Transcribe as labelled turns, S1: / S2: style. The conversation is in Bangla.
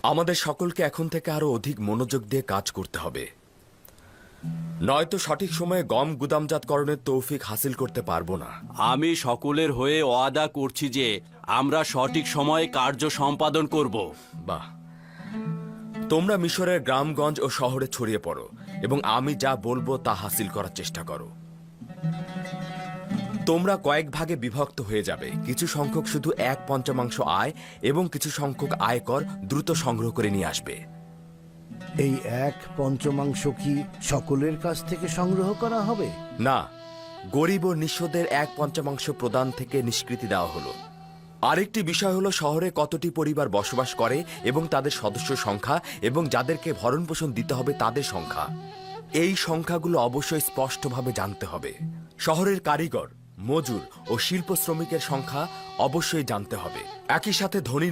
S1: আমাদের সকলকে এখন থেকে আরো অধিক মনোযোগ দিয়ে কাজ করতে হবে, নয়তো সঠিক সময়ে গম গুদামজাতকরণের তৌফিক হাসিল করতে পারবো না।
S2: আমি সকলের হয়ে ওয়াদা করছি যে আমরা সঠিক সময়ে কার্য সম্পাদন করব।
S1: বাহ, তোমরা মিশরের গ্রামগঞ্জ ও শহরে ছড়িয়ে পড়ো এবং আমি যা বলবো তা হাসিল করার চেষ্টা করো। তোমরা কয়েক ভাগে বিভক্ত হয়ে যাবে, কিছু সংখ্যক শুধু 1/5 আয় এবং কিছু সংখ্যক আয়কর দ্রুত সংগ্রহ করে নিয়ে আসবে।
S3: এই 1/5 কি সকলের কাছ থেকে সংগ্রহ করা হবে?
S1: না, গরিব ও নিঃস্বদের 1/5 প্রদান থেকে নিষ্কৃতি দেওয়া হলো। আরেকটি বিষয় হলো শহরে কতটি পরিবার বসবাস করে এবং তাদের সদস্য সংখ্যা এবং যাদেরকে ভরণ পোষণ দিতে হবে তাদের সংখ্যা। এই সংখ্যাগুলো অবশ্যই স্পষ্টভাবে জানতে হবে। শহরের কারিগর, মজুর ও শিল্প শ্রমিকের সংখ্যা অবশ্যই জানতে হবে। একই সাথে ধনী